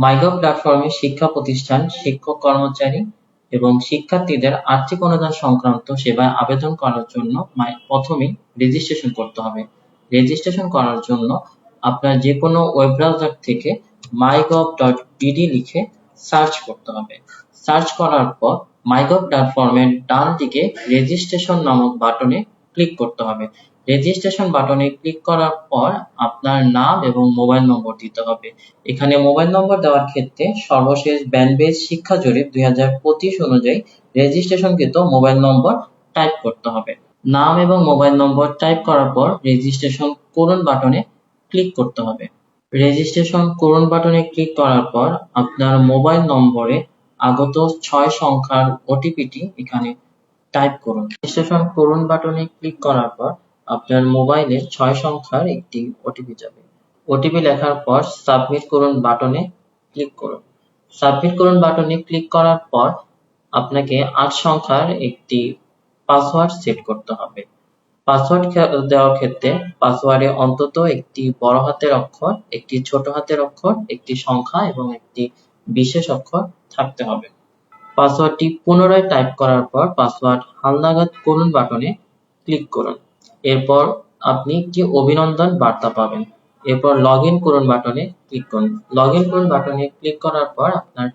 MyGov প্ল্যাটফর্মে শিক্ষা প্রতিষ্ঠান, শিক্ষক কর্মচারী এবং শিক্ষার্থীদের আর্থিক অনুদান সংক্রান্ত সেবায় আবেদন করার জন্য প্রথমেই রেজিস্ট্রেশন করতে হবে। রেজিস্ট্রেশন করার জন্য আপনার যে কোনো ওয়েব ব্রাউজার থেকে mygov.bd লিখে সার্চ করতে হবে। সার্চ করার পর মাইগভ প্ল্যাটফর্মের ডান দিকে রেজিস্ট্রেশন নামক বাটনে ক্লিক করতে হবে। রেজিস্ট্রেশন বাটনে ক্লিক করার পর আপনার নাম এবং মোবাইল নম্বর দিতে হবে। এখানে মোবাইল নম্বর দেওয়ার ক্ষেত্রে সর্বশেষ ব্যাংকবেস শিক্ষা জরিপ 2025 অনুযায়ী রেজিস্ট্রেশনকৃত মোবাইল নম্বর টাইপ করতে হবে। নাম এবং মোবাইল নম্বর টাইপ করার পর রেজিস্ট্রেশন করুন বাটনে ক্লিক করতে হবে। রেজিস্ট্রেশন করুন বাটনে ক্লিক করার পর আপনার মোবাইল নম্বরে আগত 6 সংখ্যার ওটিপিটি এখানে টাইপ করুন। রেজিস্ট্রেশন করুন বাটনে ক্লিক করার পর আপনার মোবাইলে 6 সংখ্যার একটি ওটিপি যাবে। ওটিপি লেখার পর সাবমিট করুন বাটনে ক্লিক করুন। সাবমিট করুন বাটনে ক্লিক করার পর আপনাকে 8 সংখ্যার একটি পাসওয়ার্ড সেট করতে হবে। পাসওয়ার্ড দেওয়ার ক্ষেত্রে পাসওয়ার্ডে অন্তত একটি বড় হাতের অক্ষর, একটি ছোট হাতের অক্ষর, একটি সংখ্যা এবং একটি বিশেষ অক্ষর থাকতে হবে। পাসওয়ার্ডটি পুনরায় টাইপ করার পর পাসওয়ার্ড হালনাগাদ করুন বাটনে ক্লিক করুন। এরপর আপনি একটি অভিনন্দন বার্তা পাবেন। এরপর লগইন করুন বাটনে ক্লিক করুন। লগইন করুন বাটনে ক্লিক করার পর আপনার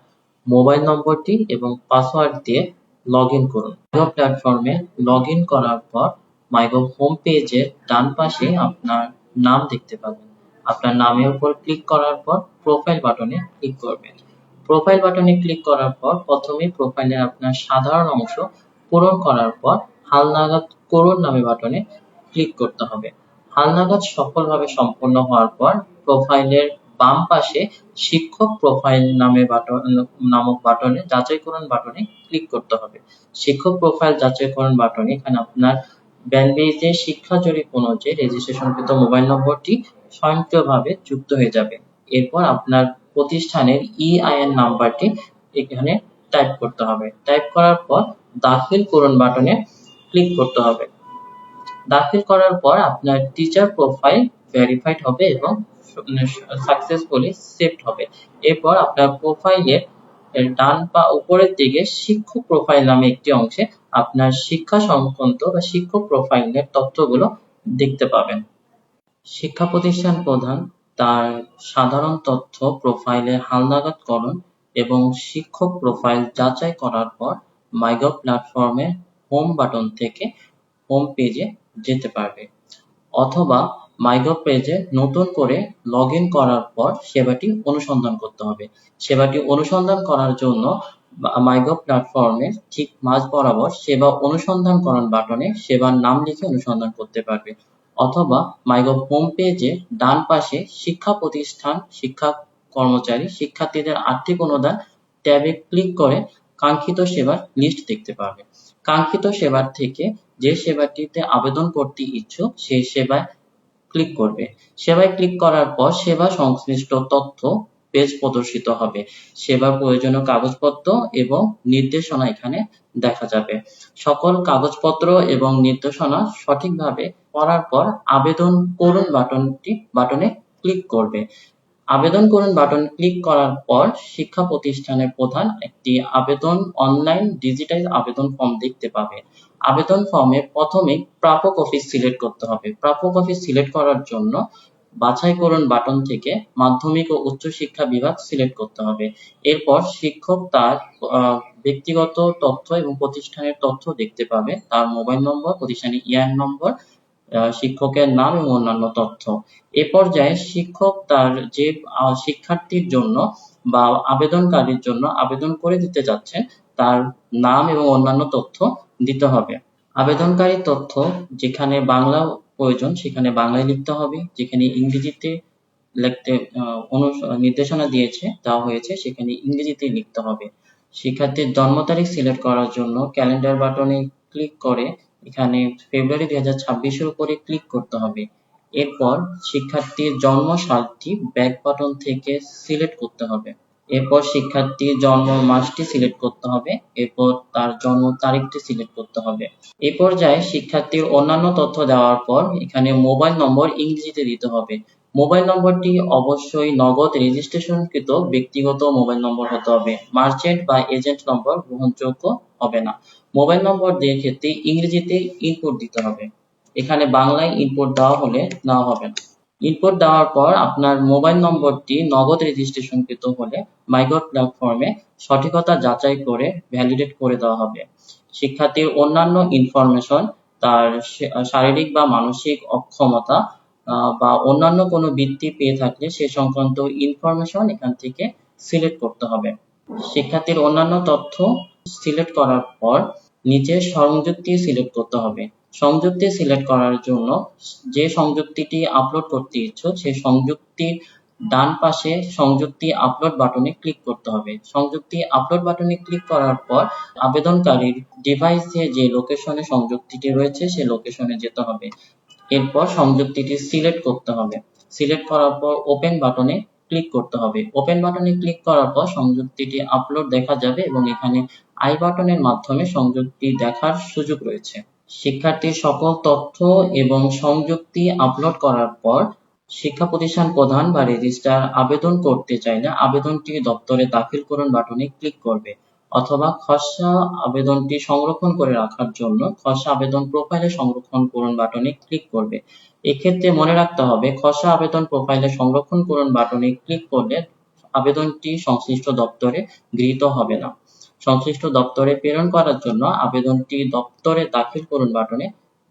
মোবাইল নম্বরটি এবং পাসওয়ার্ড দিয়ে লগইন করুন। মাইগভ প্ল্যাটফর্মে লগইন করার পর মাইগভ হোম পেজের ডান পাশে আপনার নাম দেখতে পাবেন। আপনার নামের উপর ক্লিক করার পর প্রোফাইল বাটনে ক্লিক করবেন। প্রোফাইল বাটনে ক্লিক করার পর প্রথমে প্রোফাইলের আপনার সাধারণ অংশ পূরণ করার পর হালনাগাদ করুন নামে বাটনে ক্লিক করতে হবে। হালনাগাদ সফলভাবে সম্পন্ন হওয়ার পর প্রোফাইলের বাম পাশে শিক্ষক প্রোফাইল নামক বাটনে যাচাই করুন বাটনে ক্লিক করতে হবে। শিক্ষক প্রোফাইল যাচাই করুন বাটনে এখানে আপনার ব্যাংকবেসের শিক্ষা জরিপ অনুযায়ী রেজিস্ট্রেশনকৃত মোবাইল নম্বরটি স্বয়ংক্রিয়ভাবে যুক্ত হয়ে যাবে। এরপর আপনার প্রতিষ্ঠানের EIN নাম্বারটি এখানে টাইপ করতে হবে। টাইপ করার পর দাখিল করুন বাটনে ক্লিক করতে হবে। দাখিল করার পর আপনার টিচার প্রোফাইল ভেরিফাইড হবে এবং সাকসেসফুলি সেভড হবে। এরপর আপনার প্রোফাইলের ডান উপরের দিকে শিক্ষক প্রোফাইল নামে একটি অংশে আপনার শিক্ষা সংক্রান্ত বা শিক্ষক প্রোফাইলের তথ্যগুলো দেখতে পাবেন। শিক্ষা প্রতিষ্ঠান প্রধান তার সাধারণ তথ্য প্রোফাইলে হালনাগাদকরণ এবং শিক্ষক প্রোফাইল যাচাই করার পর মাইগভ প্ল্যাটফর্মের হোম বাটন থেকে হোম পেজে যেতে পারবে, অথবা মাইগভ পেজে নতুন করে লগইন করার পর সেবাটি অনুসন্ধান করতে হবে। সেবাটি অনুসন্ধান করার জন্য মাইগভ প্ল্যাটফর্মের ঠিক মাঝ বরাবর সেবা অনুসন্ধানকরণ বাটনে সেবার নাম লিখে অনুসন্ধান করতে পারবে, অথবা মাইগভ হোম পেজে ডান পাশে শিক্ষা প্রতিষ্ঠান, শিক্ষা কর্মচারী, শিক্ষার্থীদের আর্থিক অনুদান ট্যাবে ক্লিক করে কাঙ্ক্ষিত সেবার লিস্ট দেখতে পারবে। কাঙ্ক্ষিত সেবার থেকে যে সেবাটিতে আবেদন করতে ইচ্ছুক সেই সেবায় ক্লিক করবে। সেবায় ক্লিক করার পর সেবা সংশ্লিষ্ট তথ্য পেজ প্রদর্শিত হবে। সেবার প্রয়োজনীয় কাগজপত্র এবং নির্দেশনা এখানে দেখা যাবে। সকল কাগজপত্র এবং নির্দেশনা সঠিকভাবে পড়ার পর আবেদন করুন বাটনে ক্লিক করবে। আবেদন করুন বাটন ক্লিক করার পর শিক্ষা প্রতিষ্ঠানের প্রধান একটি অনলাইন ডিজিটাল আবেদন ফর্ম দেখতে পাবে। আবেদন ফর্মে প্রথমে প্রাপক অফিস সিলেক্ট করতে হবে। প্রাপক অফিস সিলেক্ট করার জন্য বাছাই করুন বাটন থেকে মাধ্যমিক ও উচ্চ শিক্ষা বিভাগ সিলেক্ট করতে হবে। এরপর শিক্ষক তার ব্যক্তিগত তথ্য এবং প্রতিষ্ঠানের তথ্য দেখতে পাবে, তার মোবাইল নম্বর, প্রতিষ্ঠানের EIN নম্বর, শিক্ষকের নাম এবং অন্যান্য তথ্য। এ পর্যায়ে শিক্ষক তার যে শিক্ষার্থীর জন্য বা আবেদনকারীর জন্য আবেদন করে দিতে যাচ্ছেন তার নাম এবং অন্যান্য তথ্য দিতে হবে। আবেদনকারীর তথ্য যেখানে বাংলা প্রয়োজন সেখানে বাংলায় লিখতে হবে, যেখানে ইংরেজিতে লিখতে নির্দেশনা দেওয়া হয়েছে সেখানে ইংরেজিতে লিখতে হবে। শিক্ষার্থীর জন্ম তারিখ সিলেক্ট করার জন্য ক্যালেন্ডার বাটনে ক্লিক করে এখানে ফেব্রুয়ারি 2026 উপরে ক্লিক করতে হবে। এরপর শিক্ষার্থীর জন্ম সালটি ব্যাক বাটন থেকে সিলেক্ট করতে হবে। এরপর শিক্ষার্থীর জন্ম মাসটি সিলেক্ট করতে হবে। এরপর তার জন্ম তারিখটি সিলেক্ট করতে হবে। এই পর্যায়ে শিক্ষার্থীর অন্যান্য তথ্য দেওয়ার পর এখানে মোবাইল নম্বর ইংরেজিতে দিতে হবে। মোবাইল নম্বরটি অবশ্যই নগদ রেজিস্ট্রেশনকৃত ব্যক্তিগত মোবাইল নম্বর হতে হবে। মার্চেন্ট বা এজেন্ট নম্বর গ্রহণযোগ্য হবে না। মোবাইল নম্বর দেওয়ার ক্ষেত্রে ইংরেজিতে ইনপুট দিতে হবে। এখানে বাংলায় ইনপুট দেওয়া হলে নেওয়া হবে না। ইনপুট দেওয়ার পর আপনার মোবাইল নম্বরটি নগদ রেজিস্ট্রেশনকৃত হলে মাইগভ প্ল্যাটফর্মে সঠিকতা যাচাই করে ভ্যালিডেট করে দেওয়া হবে। শিক্ষার্থীর অন্যান্য ইনফরমেশন, তার শারীরিক বা মানসিক অক্ষমতা বা অন্যান্য কোনো বৃত্তি পেয়ে থাকলে সে সংক্রান্ত ইনফরমেশন এখান থেকে সিলেক্ট করতে হবে। শিক্ষার্থীর অন্যান্য তথ্য সিলেক্ট করার পর নিচে সংযুক্তি সিলেক্ট করতে হবে। সংযুক্তি সিলেক্ট করার জন্য যে সংযুক্তিটি আপলোড করতে ইচ্ছুক সেই সংযুক্তির ডান পাশে সংযুক্তি আপলোড বাটনে ক্লিক করতে হবে। সংযুক্তি আপলোড বাটনে ক্লিক করার পর আবেদনকারীর ডিভাইসে যে লোকেশনে সংযুক্তিটি রয়েছে সেই লোকেশনে যেতে হবে। এরপর সংযুক্তিটি সিলেক্ট করতে হবে। সিলেক্ট করার পর ওপেন বাটনে ক্লিক করতে হবে। ওপেন বাটনে ক্লিক করার পর সংযুক্তিটি আপলোড দেখা যাবে এবং এখানে আই বাটনের মাধ্যমে সংযুক্তি দেখার সুযোগ রয়েছে। শিক্ষার্থীর সকল তথ্য এবং সংযুক্তি আপলোড করার পর শিক্ষা প্রতিষ্ঠান প্রধান বা রেজিস্ট্রার আবেদন করতে চাইলে আবেদনটি দপ্তরে দাখিল করুন বাটনে ক্লিক করবে, অথবা খসড়া আবেদনটি সংরক্ষণ করে রাখার জন্য খসড়া আবেদন প্রোফাইলে সংরক্ষণ করুন বাটনে ক্লিক করবে। এক্ষেত্রে মনে রাখতে হবে খসড়া আবেদন প্রোফাইলে সংরক্ষণ করুন বাটনে ক্লিক করলে আবেদনটি সংশ্লিষ্ট দপ্তরে গৃহীত হবে না। সংশ্লিষ্ট দপ্তরে প্রেরণ করার জন্য আবেদনটি দপ্তরে দাখিল করুন বাটনে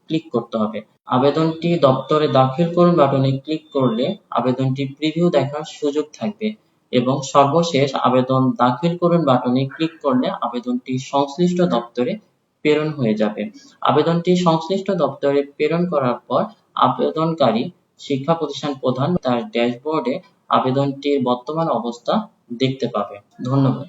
ক্লিক করতে হবে। আবেদনটি দপ্তরে দাখিল করুন বাটনে ক্লিক করলে আবেদনটি প্রিভিউ দেখার সুযোগ থাকবে এবং সর্বশেষ আবেদন দাখিল করুন বাটনে ক্লিক করলে আবেদনটি সংশ্লিষ্ট দপ্তরে প্রেরণ হয়ে যাবে। আবেদনটি সংশ্লিষ্ট দপ্তরে প্রেরণ করার পর আবেদনকারী শিক্ষা প্রতিষ্ঠান প্রধান তার ড্যাশবোর্ডে আবেদনটির বর্তমান অবস্থা দেখতে পাবে। ধন্যবাদ।